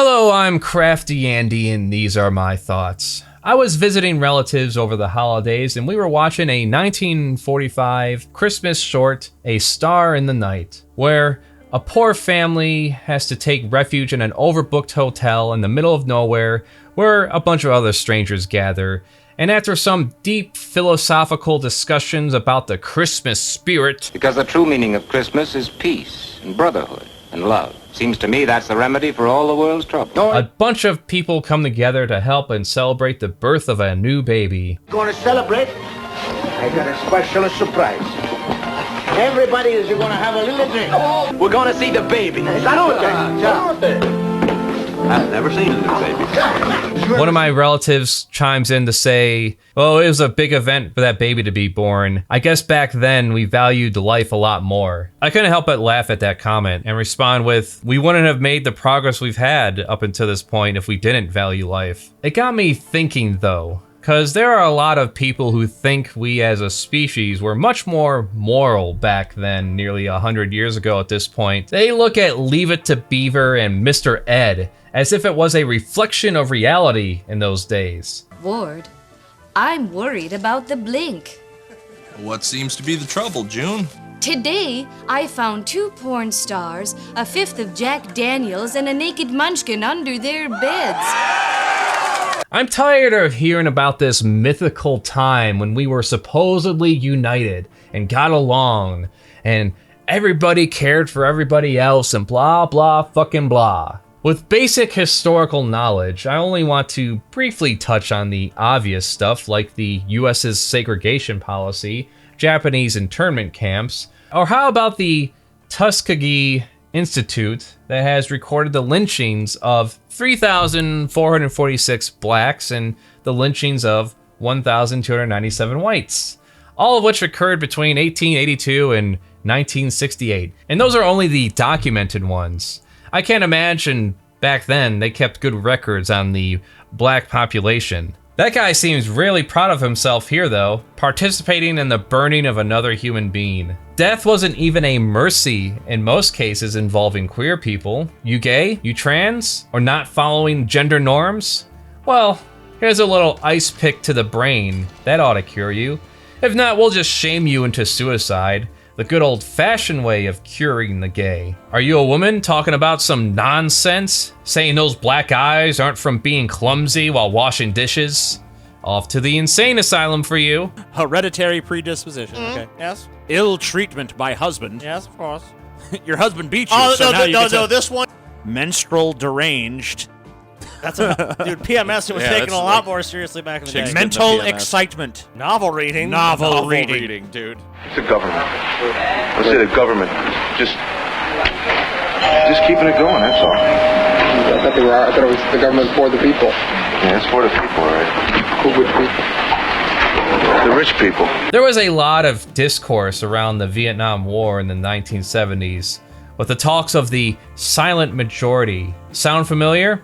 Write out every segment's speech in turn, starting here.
Hello, I'm Craftyandy, and these are my thoughts. I was visiting relatives over the holidays, and we were watching a 1945 Christmas short, A Star in the Night, where a poor family has to take refuge in an overbooked hotel in the middle of nowhere where a bunch of other strangers gather. And after some deep philosophical discussions about the Christmas spirit, because the true meaning of Christmas is peace and brotherhood and love. Seems to me that's the remedy for all the world's trouble. a bunch of people come together to help and celebrate the birth of a new baby. Going to celebrate? I got a special surprise. Everybody is going to have a little drink. We're going to see the baby. I've never seen a new baby. One of my relatives chimes in to say, well, it was a big event for that baby to be born. I guess back then we valued life a lot more. I couldn't help but laugh at that comment and respond with, we wouldn't have made the progress we've had up until this point if we didn't value life. It got me thinking though, because there are a lot of people who think we as a species were much more moral back then, nearly 100 years ago at this point. They look at Leave It to Beaver and Mr. Ed as if it was a reflection of reality in those days. Ward, I'm worried about the blink. What seems to be the trouble, June? Today, I found 2 porn stars, a fifth of Jack Daniels, and a naked munchkin under their beds. I'm tired of hearing about this mythical time when we were supposedly united and got along and everybody cared for everybody else and blah blah fucking blah. With basic historical knowledge, I only want to briefly touch on the obvious stuff like the US's segregation policy, Japanese internment camps, or how about the Tuskegee Institute that has recorded the lynchings of 3,446 blacks and the lynchings of 1,297 whites, all of which occurred between 1882 and 1968. And those are only the documented ones. I can't imagine back then they kept good records on the black population. That guy seems really proud of himself here though, participating in the burning of another human being. Death wasn't even a mercy in most cases involving queer people. You gay? You trans? Or not following gender norms? Well, here's a little ice pick to the brain. That ought to cure you. If not, we'll just shame you into suicide. The good old-fashioned way of curing the gay. Are you a woman talking about some nonsense? Saying those black eyes aren't from being clumsy while washing dishes? Off to the insane asylum for you. Hereditary predisposition. Okay. Yes. Ill treatment by husband. Yes, of course. Your husband beat you. Oh, so now you get to this one. menstrual deranged. That's dude. PMS was taken a lot more seriously back in the day. Mental excitement. Novel reading. Novel reading, dude. It's the government. I say the government. Just keeping it going. That's all. I thought it was the government for the people. Yeah, it's for the people, right? Who would people? The rich people. There was a lot of discourse around the Vietnam War in the 1970s, with the talks of the silent majority. Sound familiar?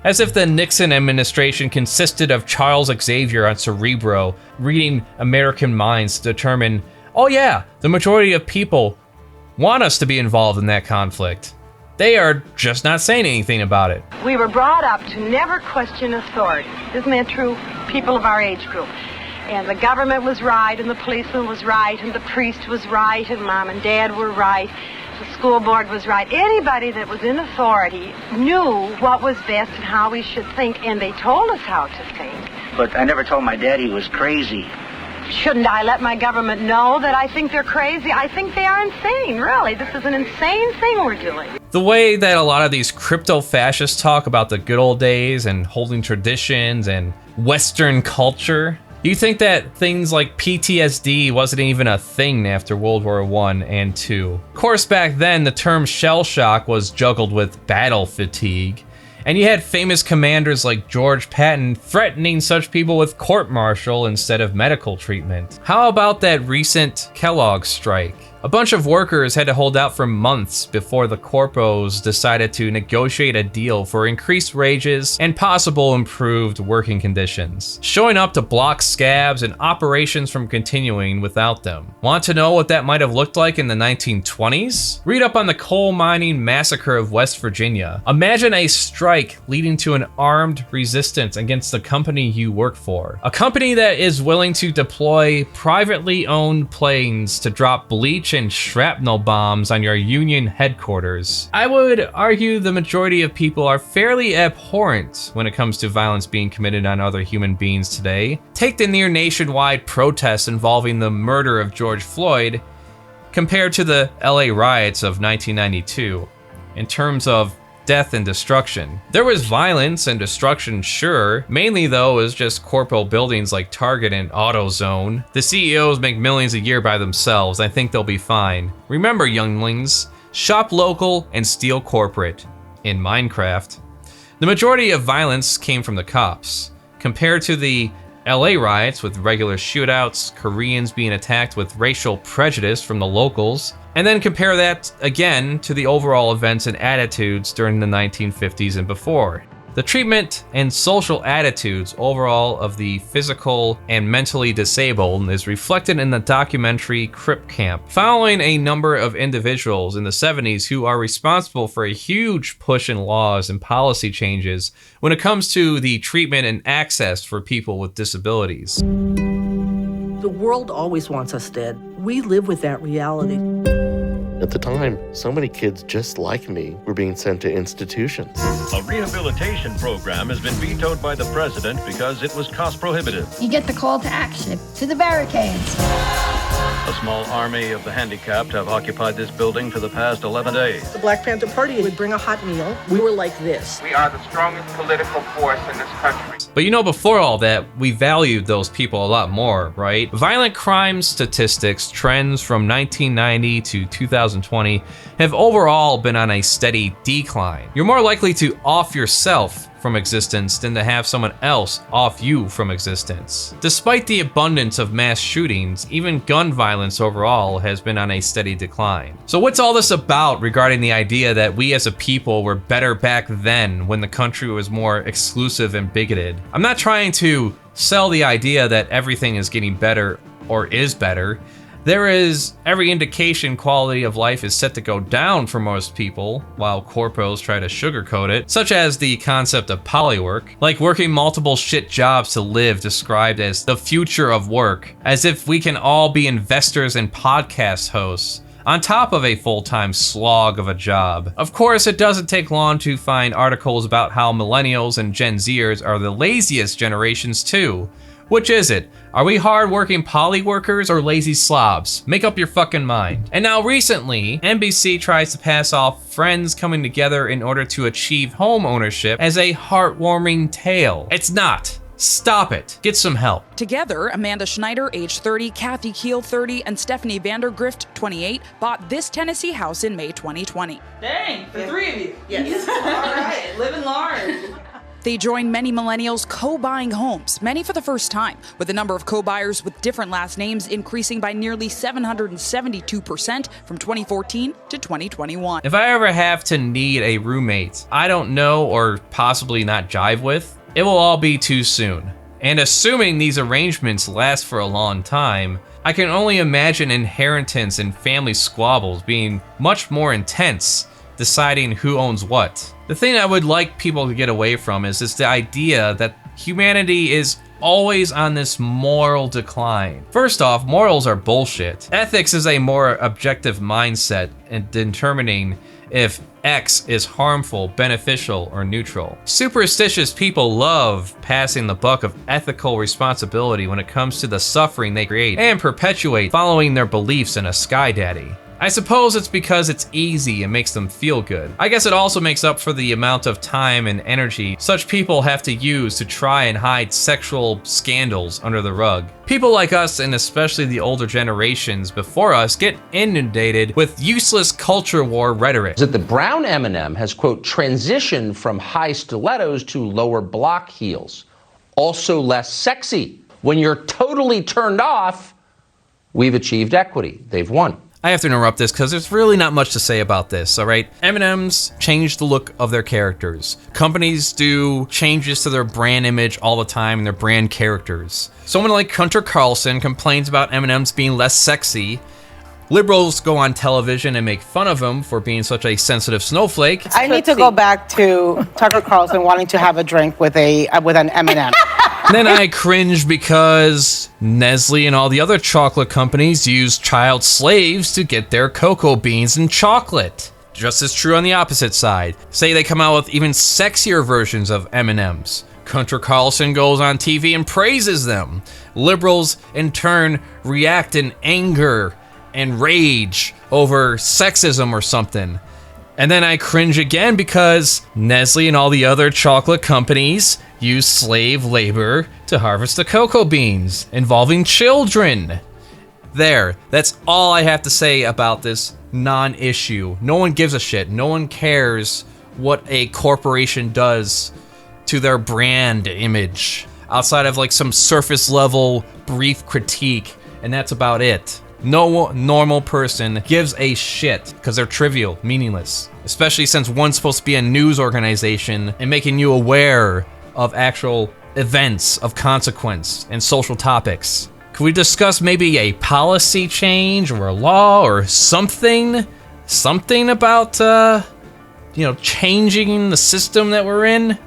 As if the Nixon administration consisted of Charles Xavier on Cerebro, reading American minds to determine, oh yeah, the majority of people want us to be involved in that conflict. They are just not saying anything about it. We were brought up to never question authority. Isn't that true? People of our age group. And the government was right, and the policeman was right, and the priest was right, and mom and dad were right. The school board was right. Anybody that was in authority knew what was best and how we should think, and they told us how to think. But I never told my dad he was crazy. Shouldn't I let my government know that I think they're crazy? I think they are insane, really. This is an insane thing we're doing. The way that a lot of these crypto-fascists talk about the good old days and holding traditions and Western culture, you think that things like PTSD wasn't even a thing after World War I and II. Of course, back then, the term shell shock was juggled with battle fatigue, and you had famous commanders like George Patton threatening such people with court-martial instead of medical treatment. How about that recent Kellogg strike? A bunch of workers had to hold out for months before the corpos decided to negotiate a deal for increased wages and possible improved working conditions, showing up to block scabs and operations from continuing without them. Want to know what that might have looked like in the 1920s? Read up on the coal mining massacre of West Virginia. Imagine a strike leading to an armed resistance against the company you work for. A company that is willing to deploy privately owned planes to drop bleach and shrapnel bombs on your Union headquarters. I would argue the majority of people are fairly abhorrent when it comes to violence being committed on other human beings today. Take the near nationwide protests involving the murder of George Floyd compared to the LA riots of 1992 in terms of death and destruction. There was violence and destruction, sure. Mainly though, it was just corpo buildings like Target and AutoZone. The CEOs make millions a year by themselves. I think they'll be fine. Remember, younglings, shop local and steal corporate. In Minecraft. The majority of violence came from the cops. Compared to the LA riots with regular shootouts, Koreans being attacked with racial prejudice from the locals, and then compare that again to the overall events and attitudes during the 1950s and before. The treatment and social attitudes overall of the physical and mentally disabled is reflected in the documentary Crip Camp, following a number of individuals in the 70s who are responsible for a huge push in laws and policy changes when it comes to the treatment and access for people with disabilities. The world always wants us dead. We live with that reality. At the time, so many kids just like me were being sent to institutions. A rehabilitation program has been vetoed by the president because it was cost prohibitive. You get the call to action, to the barricades. A small army of the handicapped have occupied this building for the past 11 days. The Black Panther Party would bring a hot meal. We were like this. We are the strongest political force in this country. But you know, before all that, we valued those people a lot more, right? Violent crime statistics trends from 1990 to 2020 have overall been on a steady decline. You're more likely to off yourself from existence than to have someone else off you from existence. Despite the abundance of mass shootings, even gun violence overall has been on a steady decline. So what's all this about regarding the idea that we as a people were better back then when the country was more exclusive and bigoted? I'm not trying to sell the idea that everything is getting better or is better. There is every indication quality of life is set to go down for most people, while corpos try to sugarcoat it, such as the concept of polywork, like working multiple shit jobs to live described as the future of work, as if we can all be investors and podcast hosts, on top of a full-time slog of a job. Of course, it doesn't take long to find articles about how millennials and Gen Zers are the laziest generations too. Which is it? Are we hard-working poly workers or lazy slobs? Make up your fucking mind. And now recently, NBC tries to pass off friends coming together in order to achieve home ownership as a heartwarming tale. It's not. Stop it. Get some help. Together, Amanda Schneider, age 30, Kathy Keel, 30, and Stephanie Vandergrift, 28, bought this Tennessee house in May 2020. Dang, the three of you. Yes. All right, living large. They joined many millennials co-buying homes, many for the first time, with the number of co-buyers with different last names increasing by nearly 772% from 2014 to 2021. If I ever have to need a roommate I don't know or possibly not jive with, it will all be too soon. And assuming these arrangements last for a long time, I can only imagine inheritance and family squabbles being much more intense, deciding who owns what. The thing I would like people to get away from is the idea that humanity is always on this moral decline. First off, morals are bullshit. Ethics is a more objective mindset in determining if X is harmful, beneficial, or neutral. Superstitious people love passing the buck of ethical responsibility when it comes to the suffering they create and perpetuate following their beliefs in a sky daddy. I suppose it's because it's easy and makes them feel good. I guess it also makes up for the amount of time and energy such people have to use to try and hide sexual scandals under the rug. People like us, and especially the older generations before us, get inundated with useless culture war rhetoric. That the brown M&M has, quote, transitioned from high stilettos to lower block heels. Also less sexy. When you're totally turned off, we've achieved equity. They've won. I have to interrupt this because there's really not much to say about this, all right? M&Ms change the look of their characters. Companies do changes to their brand image all the time and their brand characters. Someone like Hunter Carlson complains about M&Ms being less sexy. Liberals go on television and make fun of him for being such a sensitive snowflake. I need to go back to Tucker Carlson wanting to have a drink with an M&M. Then I cringe because Nestle and all the other chocolate companies use child slaves to get their cocoa beans and chocolate. Just as true on the opposite side. Say they come out with even sexier versions of M&Ms. Hunter Carlson goes on TV and praises them. Liberals, in turn, react in anger and rage over sexism or something. And then I cringe again because Nestle and all the other chocolate companies use slave labor to harvest the cocoa beans, involving children. There, that's all I have to say about this non-issue. No one gives a shit. No one cares what a corporation does to their brand image, outside of like some surface level brief critique, and that's about it. No normal person gives a shit because they're trivial, meaningless. Especially since one's supposed to be a news organization and making you aware of actual events of consequence and social topics. Could we discuss maybe a policy change or a law or something? Something about, changing the system that we're in?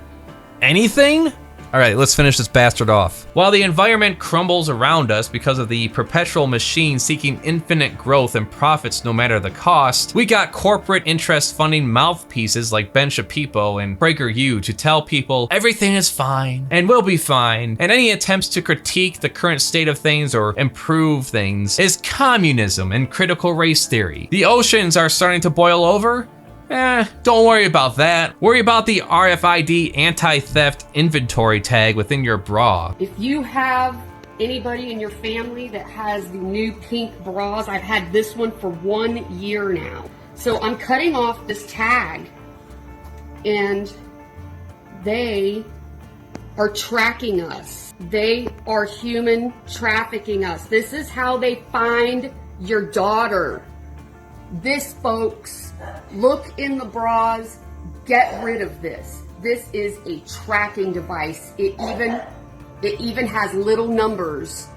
Anything? All right, let's finish this bastard off. While the environment crumbles around us because of the perpetual machine seeking infinite growth and profits no matter the cost, we got corporate interest funding mouthpieces like Ben Shapiro and PragerU to tell people everything is fine and will be fine, and any attempts to critique the current state of things or improve things is communism and critical race theory. The oceans are starting to boil over? Don't worry about that. Worry about the RFID anti-theft inventory tag within your bra. If you have anybody in your family that has the new pink bras, I've had this one for 1 year now. So I'm cutting off this tag, and they are tracking us. They are human trafficking us. This is how they find your daughter. This, folks, look in the bras, get rid of this. This is a tracking device. It even has little numbers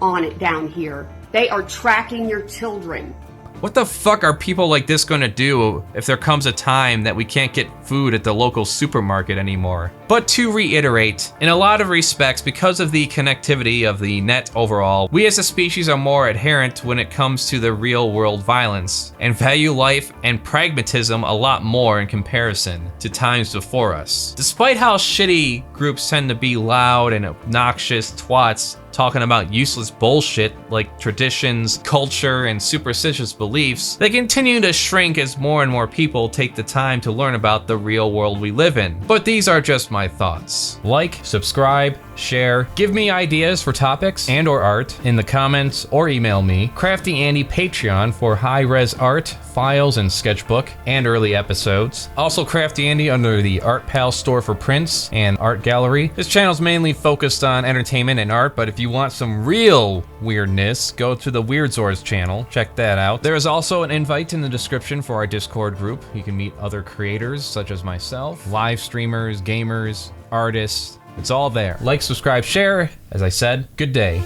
on it down here. They are tracking your children. What the fuck are people like this gonna do if there comes a time that we can't get food at the local supermarket anymore? But to reiterate, in a lot of respects, because of the connectivity of the net overall, we as a species are more adherent when it comes to the real world violence, and value life and pragmatism a lot more in comparison to times before us. Despite how shitty groups tend to be loud and obnoxious twats talking about useless bullshit like traditions, culture, and superstitious beliefs, they continue to shrink as more and more people take the time to learn about the real world we live in. But these are just my thoughts. Like, subscribe, share, give me ideas for topics and or art in the comments, or email me. Craftyandy Patreon for high-res art, files, and sketchbook, and early episodes. Also Craftyandy under the Art Pal store for prints and art gallery. This channel's mainly focused on entertainment and art, but if you want some real weirdness, go to the Weirdzords channel. Check that out. There is also an invite in the description for our Discord group. You can meet other creators such as myself, live streamers, gamers, artists. It's all there. Like, subscribe, share. As I said, good day.